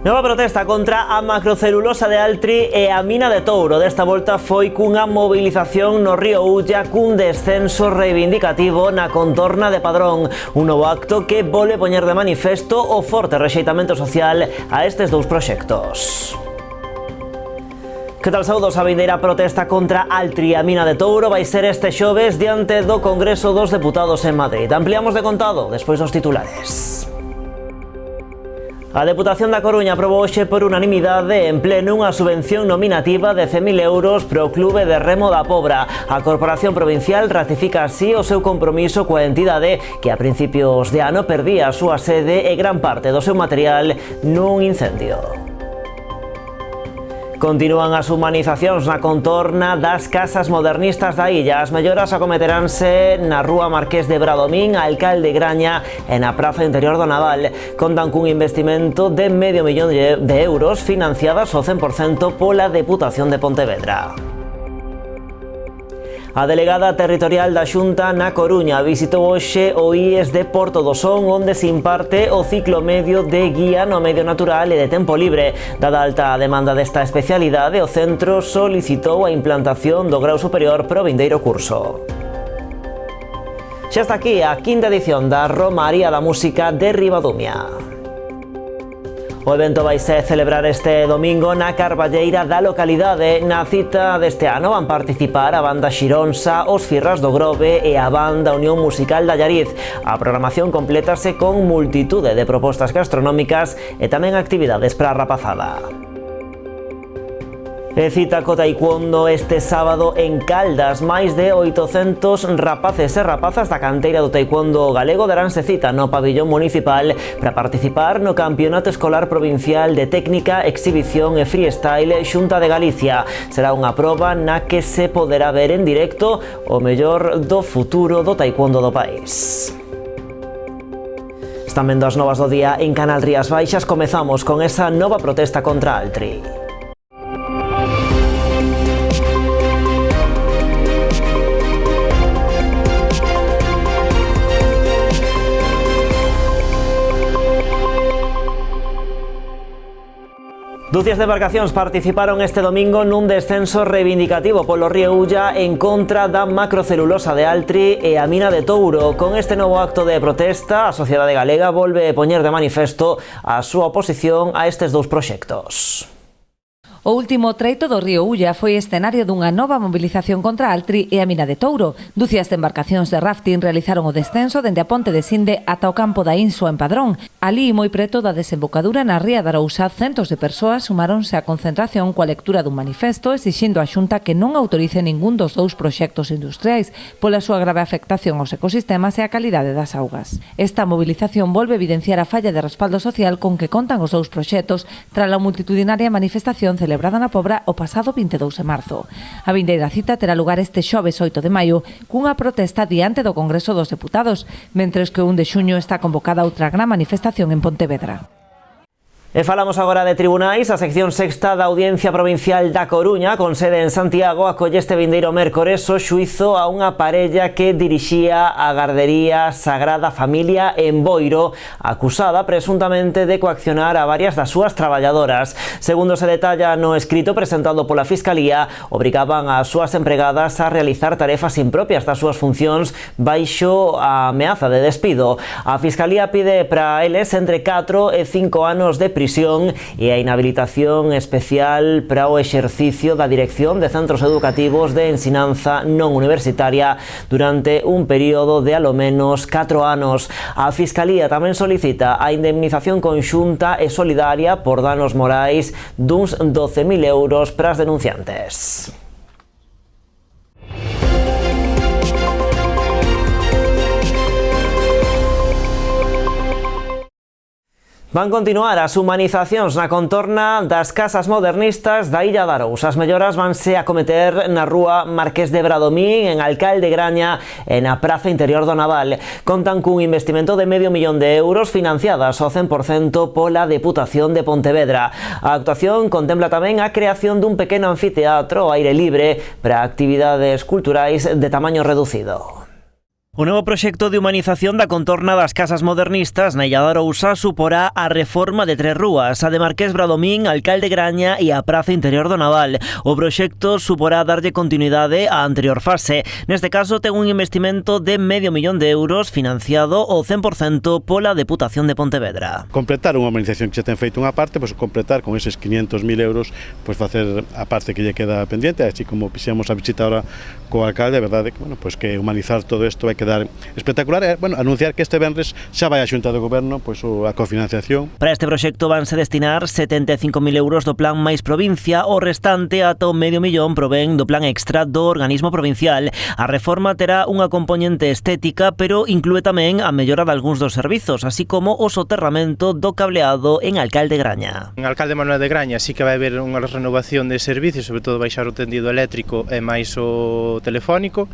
Nova protesta contra a macrocelulosa de Altri e a mina de Touro. Desta volta foi cunha mobilización no río Ulla cun descenso reivindicativo na contorna de Padrón. Un novo acto que volve poñer de manifesto o forte rexeitamento social a estes dous proxectos. Que tal, saudos? A vindeira protesta contra Altri e a mina de Touro vai ser este xoves diante do Congreso dos Deputados en Madrid. Ampliamos de contado despois dos titulares. A Deputación da Coruña aprobou hoxe por unanimidade en pleno unha subvención nominativa de 100.000 euros para o Clube de Remo da Pobra. A Corporación Provincial ratifica así o seu compromiso coa entidade que a principios de ano perdía a súa sede e gran parte do seu material nun incendio. Continúan as humanizacións na contorna das casas modernistas da illa. As melloras acometeránse na rúa Marqués de Bradomín, a Alcalde Graña e na Praza Interior do Naval. Contan cun investimento de $500.000 de euros financiadas ao 100% pola Deputación de Pontevedra. A delegada territorial da Xunta na Coruña visitou hoxe o IES de Porto do Son, onde se imparte o ciclo medio de guía no medio natural e de tempo libre. Dada alta a demanda desta especialidade, o centro solicitou a implantación do grau superior para o vindeiro curso. Xa está aquí a quinta edición da Romaría da Música de Ribadumia. O evento vaise celebrar este domingo na Carballeira da localidade. Na cita deste ano van participar a banda Xironsa, os Firras do Grove e a banda Unión Musical da Allariz. A programación complétase con multitude de propostas gastronómicas e tamén actividades para a rapazada. E cita co taekwondo este sábado en Caldas. Máis de 800 rapaces e rapazas da canteira do taekwondo galego daránse cita no pabillón municipal para participar no Campeonato Escolar Provincial de Técnica, Exhibición e Freestyle Xunta de Galicia. Será unha proba na que se poderá ver en directo o mellor do futuro do taekwondo do país. Están vendo as novas do día en Canal Rías Baixas. Comezamos con esa nova protesta contra Altri. Ducias de embarcacións participaron este domingo nun descenso reivindicativo polo río Ulla en contra da macrocelulosa de Altri e a mina de Touro. Con este novo acto de protesta, a sociedade galega volve poñer de manifesto a súa oposición a estes dous proxectos. O último treito do río Ulla foi escenario dunha nova mobilización contra Altri e a mina de Touro. Ducias de embarcacións de rafting realizaron o descenso dende a ponte de Sinde ata o campo da Insua en Padrón. Alí, moi preto da desembocadura na ría da Arousa, centos de persoas sumáronse á concentración coa lectura dun manifesto exixindo á Xunta que non autorice ningún dos dous proxectos industriais pola súa grave afectación aos ecosistemas e á calidade das augas. Esta mobilización volve evidenciar a falla de respaldo social con que contan os dous proxectos tras a multitudinaria manifestación celebrada na Pobra o pasado 22 de marzo. A vindeira cita terá lugar este xoves 8 de maio cunha protesta diante do Congreso dos Deputados, mentres que o 1 de xuño está convocada outra gran manifestación en Pontevedra. E falamos agora de tribunais. A sección sexta da Audiencia Provincial da Coruña, con sede en Santiago, acolle este vindeiro mércores o xuízo a unha parella que dirixía a gardería Sagrada Familia en Boiro, acusada presuntamente de coaccionar a varias das súas traballadoras. Segundo se detalla no escrito presentado pola Fiscalía, obrigaban as súas empregadas a realizar tarefas impropias das súas funcións baixo a ameaza de despido. A Fiscalía pide para eles entre 4 e 5 anos de prisión e a inhabilitación especial para o exercicio da dirección de centros educativos de ensinanza non universitaria durante un período de alo menos 4 anos. A Fiscalía tamén solicita a indemnización conxunta e solidaria por danos morais duns 12.000 euros para as denunciantes. Van continuar as humanizacións na contorna das casas modernistas da Illa da Arousa. As melloras vanse acometer na rúa Marqués de Bradomín, en Alcalde Graña e na Praza Interior do Naval. Contan cun investimento de $500.000 de euros financiadas ao 100% pola Deputación de Pontevedra. A actuación contempla tamén a creación dun pequeno anfiteatro ao aire libre para actividades culturais de tamaño reducido. O novo proxecto de humanización da contorna das casas modernistas na Illa de Arousa suporá a reforma de 3 rúas, a de Marqués Bradomín, Alcalde Graña e a Praza Interior do Naval. O proxecto suporá darlle continuidade á anterior fase. Neste caso ten un investimento de €500.000 financiado ao 100% pola Deputación de Pontevedra. Completar unha humanización que xa ten feito unha parte, pois completar con eses €500.000, pois facer a parte que lle queda pendiente, así como fixemos a visita ahora co alcalde, a verdade que, pois que humanizar todo isto vai quedar espectacular. Anunciar que este venres xa vai a Xunta do Goberno pois a cofinanciación. Para este proxecto vanse destinar €75.000 do Plan Máis Provincia, o restante ata o €500.000 provén do Plan Extra do organismo provincial. A reforma terá unha componente estética, pero inclúe tamén a mellora de algúns dos servizos, así como o soterramento do cableado en Alcalde Graña. En Alcalde Manuel de Graña sí que vai haber unha renovación de servicios, sobre todo baixar o tendido eléctrico e máis o telefónico.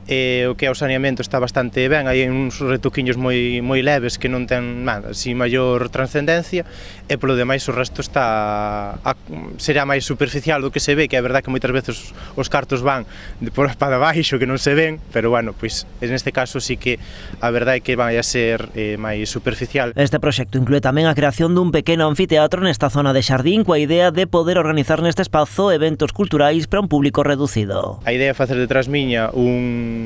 O que é o saneamento está bastante ben, hai uns retoquiños moi leves que non ten nada, así maior trascendencia, e polo demais o resto será máis superficial do que se ve, que é verdad que moitas veces os cartos van por para baixo que non se ven, pero bueno, pois neste caso sí que a verdade é que vai a ser máis superficial. Este proxecto inclúe tamén a creación dun pequeno anfiteatro nesta zona de xardín coa idea de poder organizar neste espazo eventos culturais para un público reducido. A idea é facer detrás miña un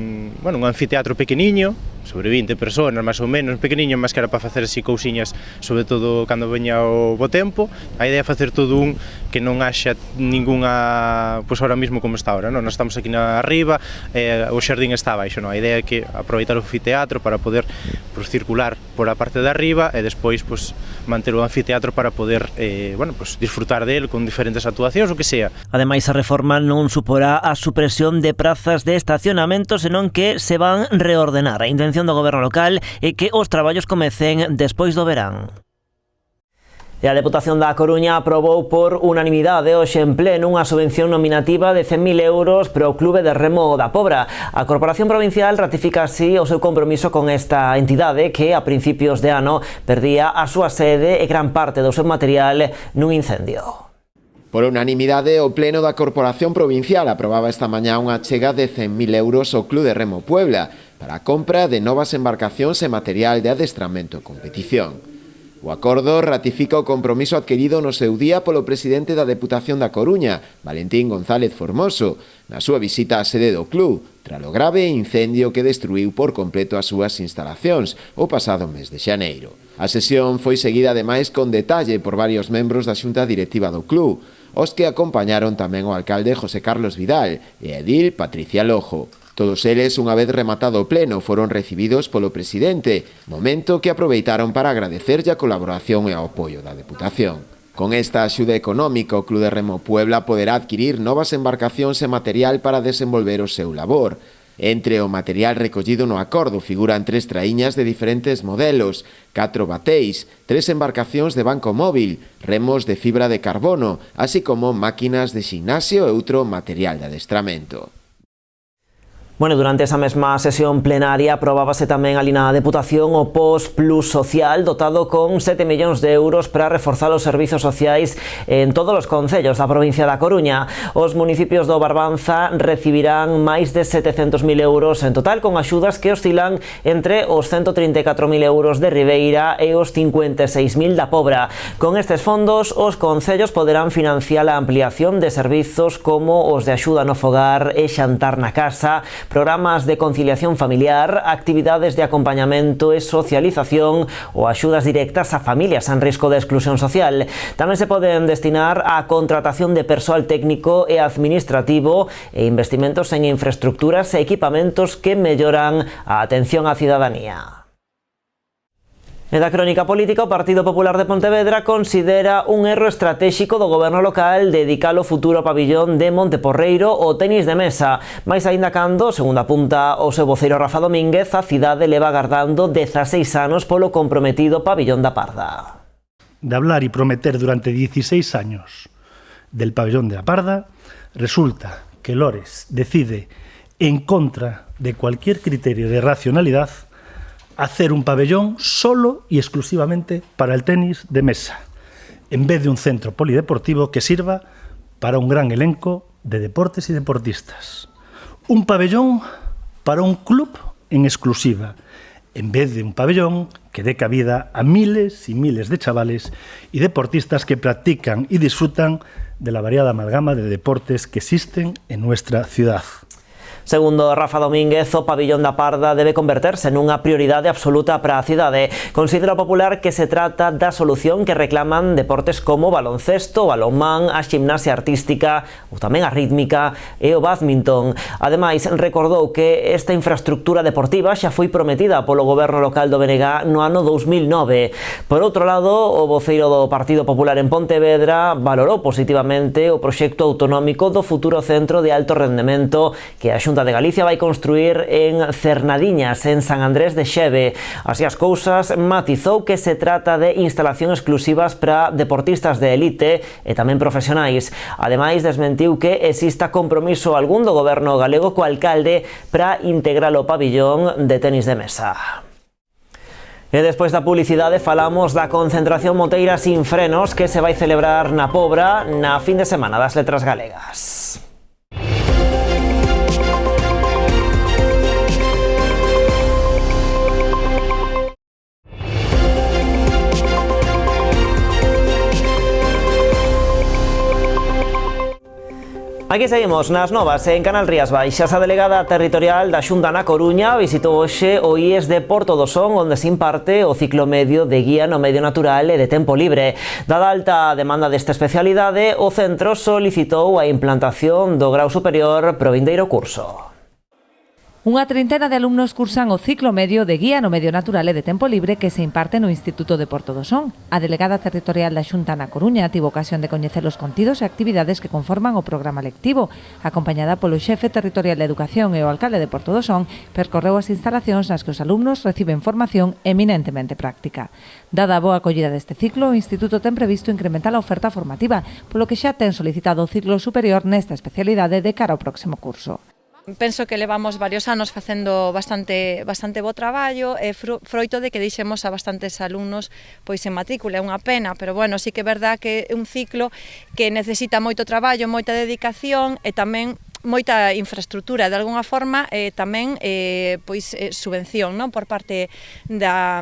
anfiteatro pequeniño, sobre 20 persoas, máis ou menos, pequeniño, máis que era para facer así cousiñas, sobre todo cando veña o bo tempo. A idea é facer todo que non haxa ningunha, pois ahora mismo como está ahora, non? Nós estamos aquí na arriba, o xardín está abaixo, non? A idea é que aproveitar o anfiteatro para poder circular por a parte de arriba e despois manter o anfiteatro para poder disfrutar del con diferentes actuacións, o que sea. Ademais, a reforma non suporá a supresión de prazas de estacionamento, senón que se van reordenar. A intención do goberno local é que os traballos comecen despois do verán. E a Deputación da Coruña aprobou por unanimidade hoxe en pleno unha subvención nominativa de €100.000 para o Clube de Remo da Pobra. A Corporación Provincial ratifica así o seu compromiso con esta entidade que a principios de ano perdía a súa sede e gran parte do seu material nun incendio. Por unanimidade, o Pleno da Corporación Provincial aprobaba esta mañá unha achega de €100.000 ao Club de Remo Puebla para a compra de novas embarcacións e material de adestramento e competición. O acordo ratifica o compromiso adquirido no seu día polo presidente da Deputación da Coruña, Valentín González Formoso, na súa visita á sede do club, tras o grave incendio que destruiu por completo as súas instalacións o pasado mes de xaneiro. A sesión foi seguida ademais con detalle por varios membros da xunta directiva do club, os que acompañaron tamén o alcalde José Carlos Vidal e a edil Patricia Lojo. Todos eles, unha vez rematado o pleno, foron recibidos polo presidente, momento que aproveitaron para agradecerlle a colaboración e o apoio da Deputación. Con esta axuda económica, o Club de Remo Puebla poderá adquirir novas embarcacións e material para desenvolver o seu labor. Entre o material recollido no acordo figuran 3 traíñas de diferentes modelos, 4 bateis, 3 embarcacións de banco móvil, remos de fibra de carbono, así como máquinas de ximnasio e outro material de adestramento. Durante esa mesma sesión plenaria aprobábase tamén ali na Deputación o POS Plus Social dotado con €7.000.000 para reforzar os servizos sociais en todos os concellos da provincia da Coruña. Os municipios do Barbanza recibirán máis de €700.000 en total, con axudas que oscilan entre os €134.000 de Ribeira e os €56.000 da Pobra. Con estes fondos, os concellos poderán financiar a ampliación de servizos como os de axuda no fogar e xantar na casa, programas de conciliación familiar, actividades de acompañamento e socialización ou axudas directas a familias en risco de exclusión social. Tamén se poden destinar a contratación de persoal técnico e administrativo e investimentos en infraestructuras e equipamentos que melloran a atención á cidadanía. E da crónica política, o Partido Popular de Pontevedra considera un erro estratéxico do goberno local dedicar o futuro pabillón de Monteporreiro ao tenis de mesa, máis aínda cando, segundo apunta o seu voceiro Rafa Domínguez, a cidade leva agardando 16 anos polo comprometido pabillón da Parda. De hablar y prometer durante 16 años del pabellón de la Parda, resulta que Lores decide, en contra de cualquier criterio de racionalidad, hacer un pabellón solo y exclusivamente para el tenis de mesa, en vez de un centro polideportivo que sirva para un gran elenco de deportes y deportistas. Un pabellón para un club en exclusiva, en vez de un pabellón que dé cabida a miles y miles de chavales y deportistas que practican y disfrutan de la variada amalgama de deportes que existen en nuestra ciudad. Segundo Rafa Domínguez, o pabillón da Parda debe converterse nunha prioridade absoluta para a cidade. Considera o popular que se trata da solución que reclaman deportes como o baloncesto, o balonmán, a gimnasia artística ou tamén a rítmica e o badminton. Ademais, recordou que esta infraestructura deportiva xa foi prometida polo goberno local do BNG no ano 2009. Por outro lado, o voceiro do Partido Popular en Pontevedra valorou positivamente o proxecto autonómico do futuro centro de alto rendemento que a Xunta de Galicia vai construir en Cernadiñas, en San Andrés de Xeve. Así as cousas, matizou que se trata de instalacións exclusivas para deportistas de elite e tamén profesionais. Ademais, desmentiu que exista compromiso algún do goberno galego co alcalde para integrar o pabillón de tenis de mesa. E despois da publicidade falamos da concentración moteira sin frenos que se vai celebrar na Pobra na fin de semana das Letras Galegas. Aquí seguimos nas novas en Canal Rías Baixas. A delegada territorial da Xunta na Coruña visitou hoxe o IES de Porto do Son, onde se imparte o ciclo medio de guía no medio natural e de tempo libre. Dada alta demanda desta especialidade, o centro solicitou a implantación do grau superior pro vindeiro curso. Unha treintena de alumnos cursan o ciclo medio de guía no medio natural e de tempo libre que se imparte no Instituto de Porto do Son. A delegada territorial da Xunta na Coruña tivo ocasión de coñecer os contidos e actividades que conforman o programa lectivo. Acompañada polo xefe territorial de Educación e o alcalde de Porto do Son, percorreu as instalacións nas que os alumnos reciben formación eminentemente práctica. Dada a boa acollida deste ciclo, o Instituto ten previsto incrementar a oferta formativa, polo que xa ten solicitado o ciclo superior nesta especialidade de cara ao próximo curso. Penso que levamos varios anos facendo bastante bo traballo e froito de que deixemos a bastantes alumnos pois en matrícula, é unha pena, pero bueno, sí que é verdad que é un ciclo que necesita moito traballo, moita dedicación e tamén moita infraestructura, de alguna forma tamén subvención, non, por parte da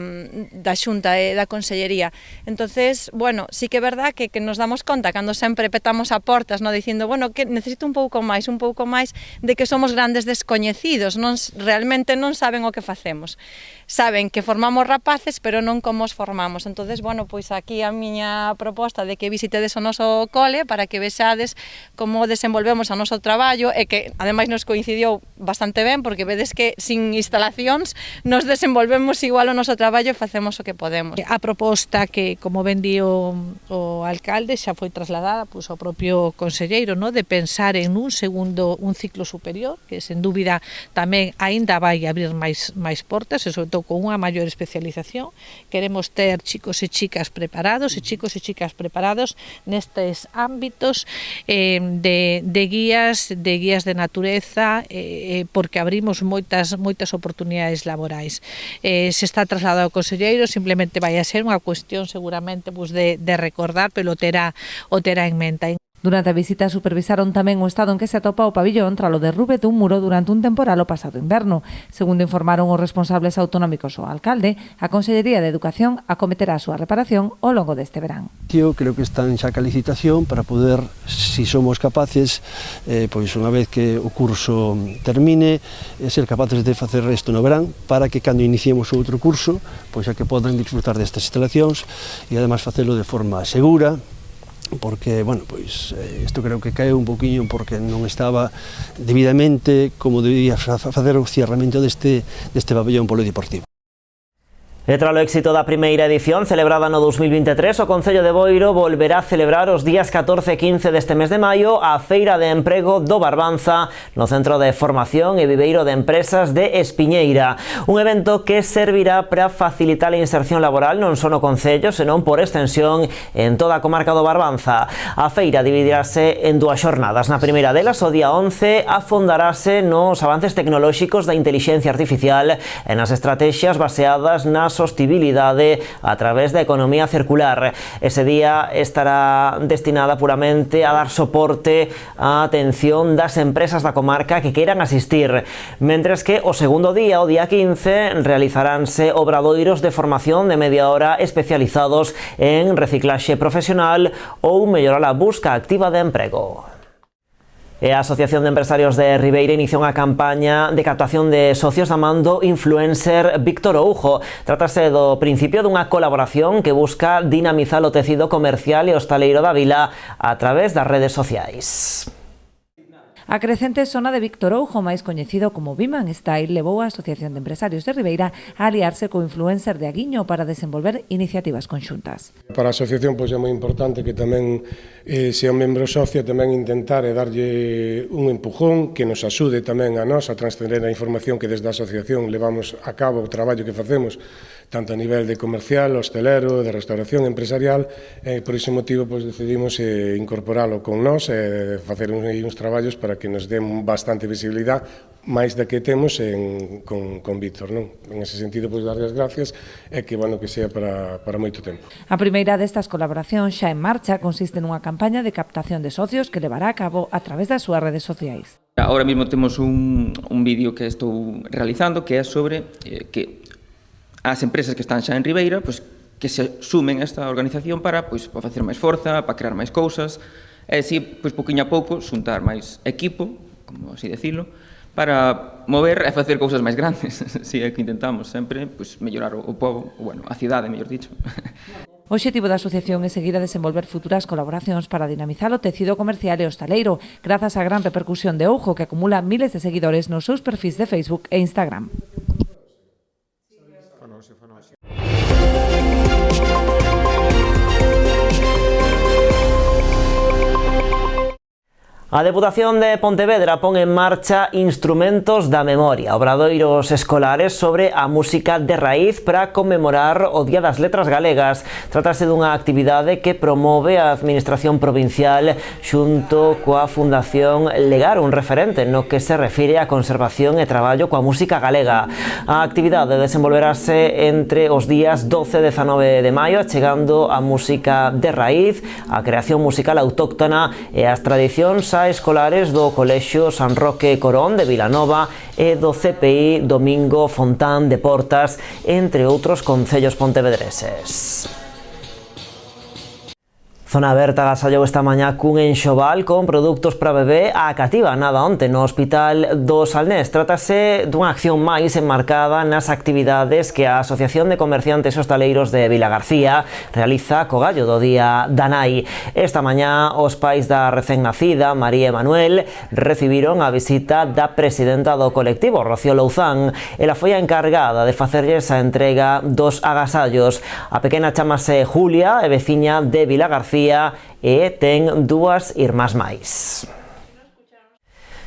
Xunta e da Consellería. Entonces, bueno, sí que é verdad que nos damos conta cando sempre petamos a portas, non, dicindo, bueno, que necesito un pouco máis de que somos grandes descoñecidos, realmente non saben o que facemos. Saben que formamos rapaces, pero non como os formamos. Entonces, bueno, pois aquí a miña proposta de que visitedes o noso cole para que vexades como desenvolvemos o noso traballo e que ademais nos coincidiu bastante ben porque vedes que sin instalacións nos desenvolvemos igual o noso traballo e facemos o que podemos. A proposta que, como ben di o alcalde, xa foi trasladada ao propio conselleiro, no, de pensar en un ciclo superior, que sen dúbida tamén aínda vai abrir máis portas e sobre todo con unha maior especialización. Queremos ter chicos e chicas preparados nestes ámbitos de guías de natureza, porque abrimos moitas oportunidades laborais. Se está trasladado ao conselleiro, simplemente vai a ser unha cuestión seguramente de recordar, pero o terá en mente. Durante a visita supervisaron tamén o estado en que se atopa o pabillón tralo derrube dun muro durante un temporal o pasado inverno. Segundo informaron os responsables autonómicos o alcalde, a Consellería de Educación acometerá a súa reparación ao longo deste verán. Eu creo que están xa ca licitación para poder, si somos capaces, pois unha vez que o curso termine, ser capaces de facer isto no verán, para que cando iniciemos outro curso, pois a que podan disfrutar destas instalacións e además facelo de forma segura, porque, bueno, pois isto creo que caeu un poquinho porque non estaba debidamente como debía facer o cerramento deste pabellón polideportivo. E tralo éxito da primeira edición celebrada no 2023, o Concello de Boiro volverá a celebrar os días 14 e 15 deste mes de maio a Feira de Emprego do Barbanza no Centro de Formación e Viveiro de Empresas de Espiñeira. Un evento que servirá para facilitar a inserción laboral non só no Concello, senón por extensión en toda a comarca do Barbanza. A feira dividirase en dúas xornadas. Na primeira delas, o día 11, afondarase nos avances tecnolóxicos da intelixencia artificial e nas estrategias baseadas na sostibilidade a través da economía circular. Ese día estará destinada puramente a dar soporte á atención das empresas da comarca que queiran asistir, mentres que o segundo día, o día 15, realizaránse obradoiros de formación de media hora especializados en reciclaxe profesional ou mellorar a busca activa de emprego. E a Asociación de Empresarios de Ribeira iniciou unha campaña de captación de socios da man do influencer Víctor Oujo. Trátase do principio dunha colaboración que busca dinamizar o tecido comercial e hostaleiro da vila a través das redes sociais. A crecente zona de Víctor Oujo, máis coñecido como Biman Style, levou a Asociación de Empresarios de Ribeira a aliarse co influencer de Aguiño para desenvolver iniciativas conxuntas. Para a asociación é moi importante que tamén sea un membro socio, tamén intentar darlle un empujón que nos axude tamén a nós a transcender a información que desde a asociación levamos a cabo o traballo que facemos tanto a nivel de comercial, hostelero, de restauración empresarial, por ese motivo decidimos incorporalo con nós e facer uns traballos para que nos den bastante visibilidade máis da que temos con Víctor, non? En ese sentido, darlle as gracias e que sea para moito tempo. A primeira destas colaboracións xa en marcha consiste nunha campaña de captación de socios que levará a cabo a través das súas redes sociais. Ahora mesmo temos un vídeo que estou realizando que é sobre que as empresas que están xa en Ribeira que se sumen a esta organización para facer máis forza, para crear máis cousas e así, pouquinho a pouco, xuntar máis equipo, como así decirlo, para mover e facer cousas máis grandes. Si é que intentamos sempre mellorar o pobo, a cidade, mellor dicho. O obxectivo da asociación é seguir a desenvolver futuras colaboracións para dinamizar o tecido comercial e hostaleiro, grazas á gran repercusión de Oujo, que acumula miles de seguidores nos seus perfis de Facebook e Instagram. A Deputación de Pontevedra pon en marcha Instrumentos da Memoria, obradoiros escolares sobre a música de raíz para conmemorar o Día das Letras Galegas. Trátase dunha actividade que promove a Administración Provincial xunto coa Fundación Legar, un referente no que se refire á conservación e traballo coa música galega. A actividade desenvolverase entre os días 12 e 19 de maio, achegando a música de raíz, a creación musical autóctona e as tradicións escolares do Colexio San Roque Corón de Vilanova e do CPI Domingo Fontán de Portas, entre outros concellos pontevedreses. Zona Aberta agasallou esta mañá cun enxoval con produtos para bebé á cativa nada onte no Hospital do Salnés. Trátase dunha acción máis enmarcada nas actividades que a Asociación de Comerciantes Hostaleiros de Vilagarcía realiza co gallo do Día da Nai. Esta mañá os pais da recén nacida, María e Manuel, recibiron a visita da presidenta do colectivo, Rocío Louzán. Ela foi a encargada de facerlles a entrega dos agasallos. A pequena chamase Julia e veciña de Vilagarcía e ten dúas irmás máis.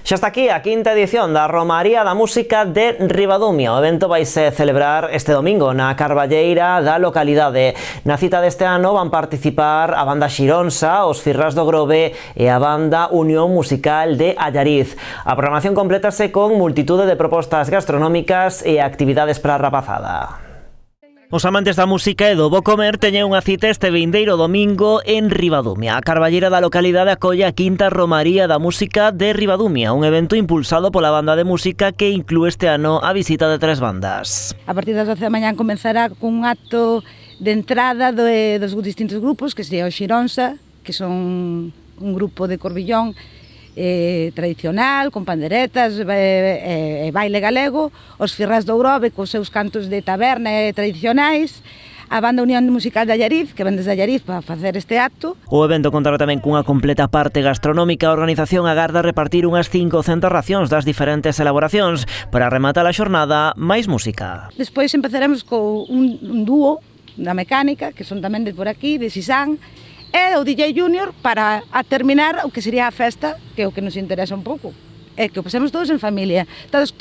Xa está aquí a quinta edición da Romaría da Música de Ribadumia. O evento vaise celebrar este domingo na Carballeira da localidade. Na cita deste ano van participar a banda Xironsa, os Firrás do Grove e a banda Unión Musical de Allariz. A programación complétase con multitude de propostas gastronómicas e actividades para a rapazada. Os amantes da música e do bo comer teñen unha cita este vindeiro domingo en Ribadumia. A Carballeira da localidade acolle a quinta Romaría da Música de Ribadumia, un evento impulsado pola banda de música que inclúe este ano a visita de 3 bandas. A partir das 12 da mañá comenzará cun acto de entrada dos distintos grupos, que sería o Xironsa, que son un grupo de Corbillón tradicional, con panderetas e baile galego, os Firrás do Grove cos seus cantos de taberna tradicionais, a banda Unión Musical de Allariz, que ven desde Allariz para facer este acto. O evento contará tamén cunha completa parte gastronómica. A organización agarda repartir unhas 500 racións das diferentes elaboracións para rematar a xornada máis música. Despois empezaremos co un dúo da mecánica, que son tamén de por aquí, de Sisán, e o DJ Junior para a terminar o que sería a festa, que é o que nos interesa un pouco. É que o pasemos todos en familia, todos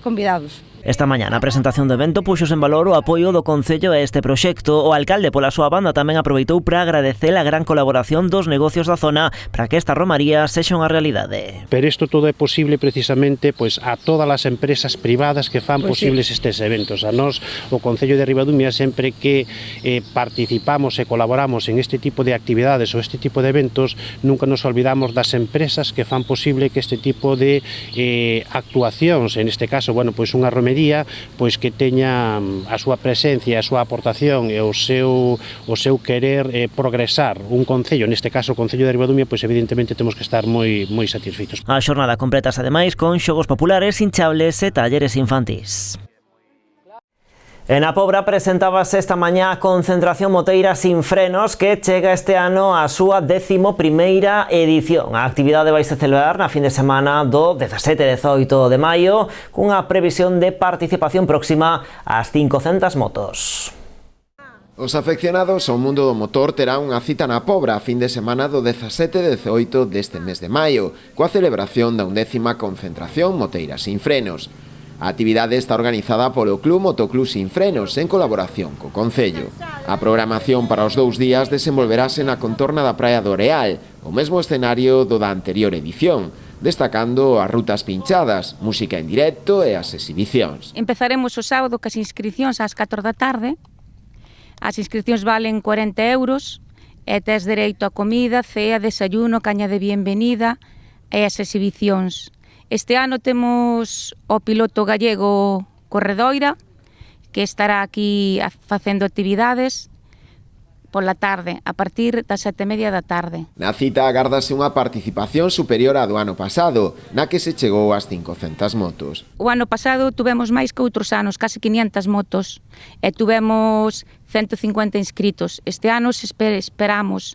convidados. Esta mañá na presentación do evento puxos en valor o apoio do Concello a este proxecto. O alcalde pola súa banda tamén aproveitou para agradecer a gran colaboración dos negocios da zona para que esta romaría sexa unha realidade. Pero isto todo é posible precisamente a todas as empresas privadas que fan posibles estes eventos. A nós, o Concello de Ribadumia, sempre que participamos e colaboramos en este tipo de actividades ou este tipo de eventos, nunca nos olvidamos das empresas que fan posible que este tipo de actuacións, en este caso, unha romería, que teña a súa presencia, a súa aportación e o seu querer progresar un concello, neste caso o Concello de Ribadumia, evidentemente temos que estar moi satisfeitos. A xornada completase ademais con xogos populares, hinchables e talleres infantís. En A Pobra presentábase esta mañá a concentración moteira sin frenos que chega este ano á súa 11ª edición. A actividade vaise celebrar na fin de semana do 17 e 18 de maio cunha previsión de participación próxima ás 500 motos. Os afeccionados ao mundo do motor terán unha cita na Pobra a fin de semana do 17 e 18 deste mes de maio, coa celebración da 11ª concentración moteira sin frenos. A actividade está organizada polo Club Motoclub Sin Frenos en colaboración co Concello. A programación para os 2 días desenvolverase na contorna da Praia do Areal, o mesmo escenario do da anterior edición, destacando as rutas pinchadas, música en directo e as exhibicións. Empezaremos o sábado cas inscripcións ás 4 da tarde. As inscripcións valen 40 euros e tes dereito a comida, cea, desayuno, caña de bienvenida e as exhibicións. Este ano temos o piloto gallego Corredoira, que estará aquí facendo actividades pola tarde, a partir das 7:30 da tarde. Na cita agárdase unha participación superior á do ano pasado, na que se chegou ás 500 motos. O ano pasado tuvemos máis que outros anos, case 500 motos, e tuvemos 150 inscritos. Este ano esperamos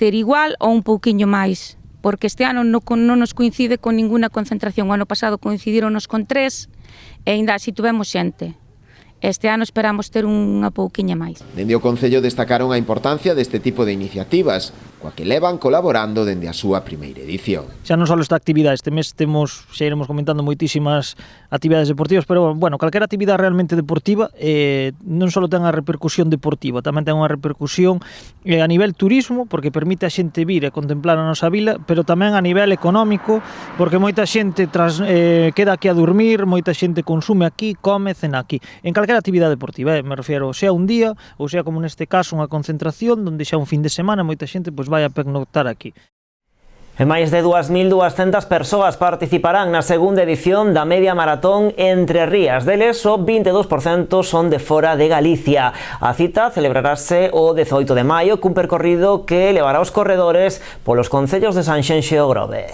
ter igual ou un pouquiño máis, porque este ano non nos coincide con ninguna concentración. O ano pasado coincidironos con 3 e ainda así tuvemos xente. Este ano esperamos ter unha pouquiña máis. Dende o Concello destacaron a importancia deste tipo de iniciativas, coa que levan colaborando dende a súa primeira edición. Xa non só esta actividade, este mes temos, xa iremos comentando moitísimas actividades deportivas, pero, calquera actividade realmente deportiva non só ten a repercusión deportiva, tamén ten unha repercusión a nivel turismo, porque permite a xente vir e contemplar a nosa vila, pero tamén a nivel económico, porque moita xente queda aquí a dormir, moita xente consume aquí, come, cena aquí. En calquera actividade deportiva, me refiero, sea un día, ou sea como neste caso unha concentración, onde xa un fin de semana moita xente vai a pernoctar aquí. E máis de 2.200 persoas participarán na segunda edición da media maratón Entre Rías. Deles, o 22% son de fora de Galicia. A cita celebrarase o 18 de maio cun percorrido que levará os corredores polos concellos de Sanxenxo e o Grove.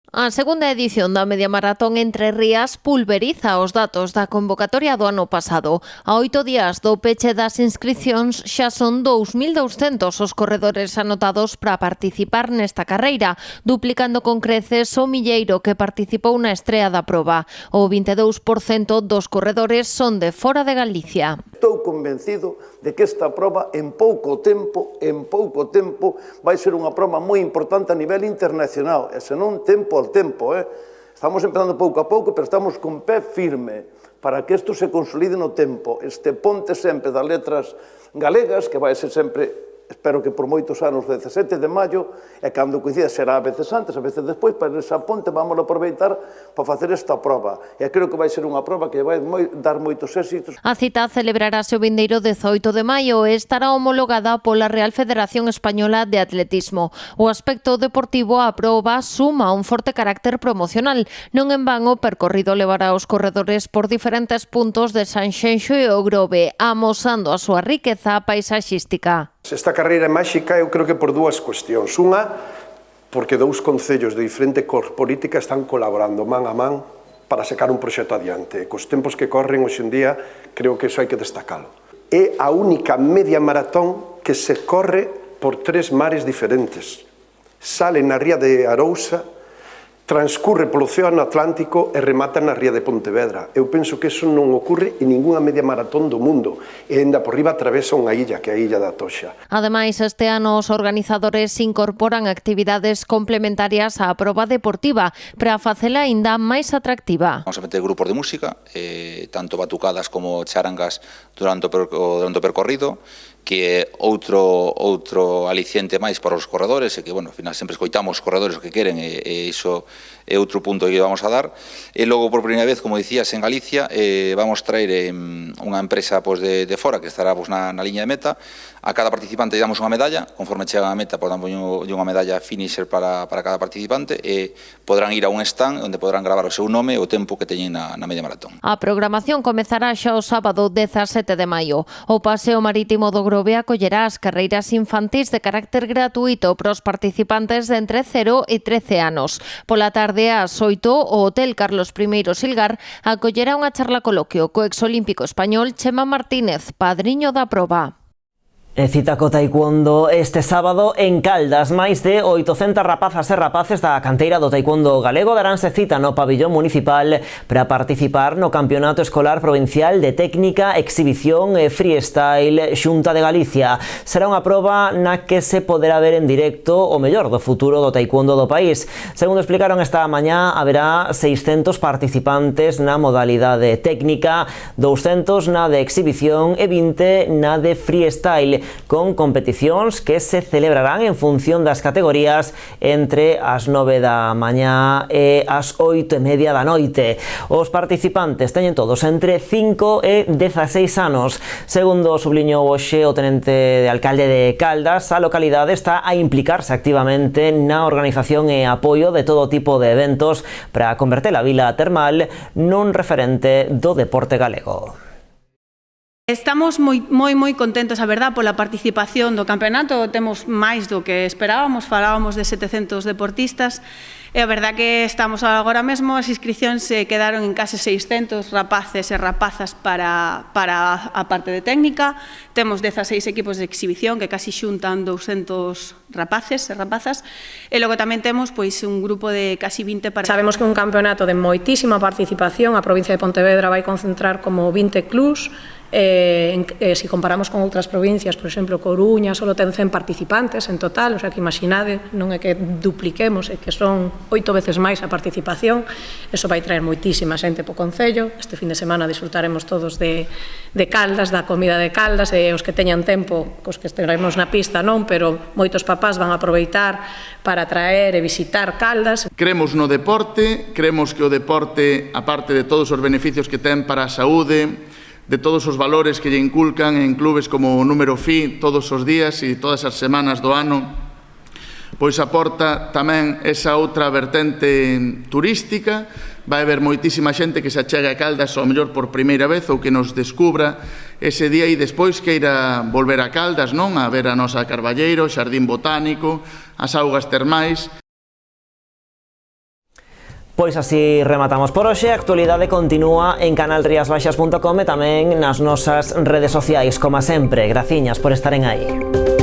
A segunda edición da media maratón Entre Rías pulveriza os datos da convocatoria do ano pasado. A 8 días do peche das inscricións xa son 2.200 os corredores anotados para participar nesta carreira, duplicando con creces o milleiro que participou na estrea da proba. O 22% dos corredores son de fora de Galicia. Estou convencido de que esta proba en pouco tempo vai ser unha proba moi importante a nivel internacional, e senón tempo ao tempo. Estamos empezando pouco a pouco, pero estamos con pé firme para que isto se consolide no tempo. Este ponte sempre das letras galegas, que vai ser sempre, espero que por moitos anos, 17 de maio, e cando coincida será a veces antes, a veces despois, para esa ponte vamos a aproveitar para facer esta proba. E creo que vai ser unha proba que vai dar moitos éxitos. A cita celebrarase o vindeiro 18 de maio e estará homologada pola Real Federación Española de Atletismo. O aspecto deportivo a proba suma un forte carácter promocional. Non en van o percorrido levará os corredores por diferentes puntos de Sanxenxo e o Grove, amosando a súa riqueza paisaxística. Esta carreira é máxica, eu creo que por dúas cuestións. Unha, porque dous concellos de diferente cor política están colaborando man a man para sacar un proxecto adiante. Cos tempos que corren hoxe en día, creo que iso hai que destacalo. É a única media maratón que se corre por 3 mares diferentes. Sale na ría de Arousa, transcurre polo Océano Atlántico e remata na ría de Pontevedra. Eu penso que iso non ocorre en ningunha media maratón do mundo e ainda por riba atravesa unha illa, que é a illa da Toxa. Ademais, este ano os organizadores incorporan actividades complementarias á proba deportiva para facela aínda máis atractiva. Vamos a meter grupos de música, tanto batucadas como charangas durante o percorrido, que é outro aliciente máis para os corredores, e que, bueno, ao final sempre escoitamos os corredores o que queren, e iso é outro punto que vamos a dar. E logo, por primeira vez, como dicías, en Galicia, vamos traer unha empresa de fora que estará na liña de meta. A cada participante damos unha medalla, conforme chegan a meta, damos unha medalla finisher para cada participante, e podrán ir a un stand onde podrán gravar o seu nome e o tempo que teñen na media maratón. A programación comezará xa o sábado 17 de maio. O Paseo Marítimo do Grove acollerá as carreiras infantís de carácter gratuito para os participantes de entre 0 e 13 anos. Pola tarde, ás 8, o Hotel Carlos I Silgar acollerá unha charla coloquio co exolímpico español Chema Martínez, padriño da proba. Cita co taekwondo este sábado en Caldas. Máis de 800 rapazas e rapaces da canteira do taekwondo galego daránse cita no pabillón municipal para participar no Campeonato Escolar Provincial de Técnica, Exhibición e Freestyle Xunta de Galicia. Será unha proba na que se poderá ver en directo o mellor do futuro do taekwondo do país. Segundo explicaron esta mañá, haberá 600 participantes na modalidade técnica, 200 na de exhibición e 20 na de freestyle, con competicións que se celebrarán en función das categorías entre as 9 da mañá e as 8:30 da noite. Os participantes teñen todos entre 5 e 16 anos. Segundo subliñou hoxe o tenente de alcalde de Caldas, a localidade está a implicarse activamente na organización e apoio de todo tipo de eventos para converter a vila termal nun referente do deporte galego. Estamos moi contentos, a verdad, pola participación do campeonato. Temos máis do que esperábamos, falábamos de 700 deportistas, e a verdad que estamos agora mesmo, as inscripcións se quedaron en case 600 rapaces e rapazas para a parte de técnica. Temos 16 equipos de exhibición que casi xuntan 200 rapaces e rapazas, e logo tamén temos un grupo de casi 20 para... Sabemos que é un campeonato de moitísima participación. A provincia de Pontevedra vai concentrar como 20 clubs. Se comparamos con outras provincias, por exemplo, Coruña só ten 100 participantes en total, o sea que imaginade, non é que dupliquemos, é que son 8 veces máis a participación. Eso vai traer moitísima xente po concello. Este fin de semana disfrutaremos todos de Caldas, da comida de Caldas, e os que teñan tempo, os que estaremos na pista non, pero moitos papás van a aproveitar para traer e visitar Caldas. Cremos no deporte, cremos que o deporte, aparte de todos os beneficios que ten para a saúde, de todos os valores que lle inculcan en clubes como o Número Fi todos os días e todas as semanas do ano, pois aporta tamén esa outra vertente turística. Vai haber moitísima xente que se achega a Caldas ao mellor por primeira vez ou que nos descubra ese día e despois que irá volver a Caldas, non? A ver a nosa Carballeiro, o Xardín Botánico, as augas termais. Pois así rematamos por hoxe. A actualidade continúa en canalriasbaixas.com e tamén nas nosas redes sociais, como sempre. Graciñas por estaren aí.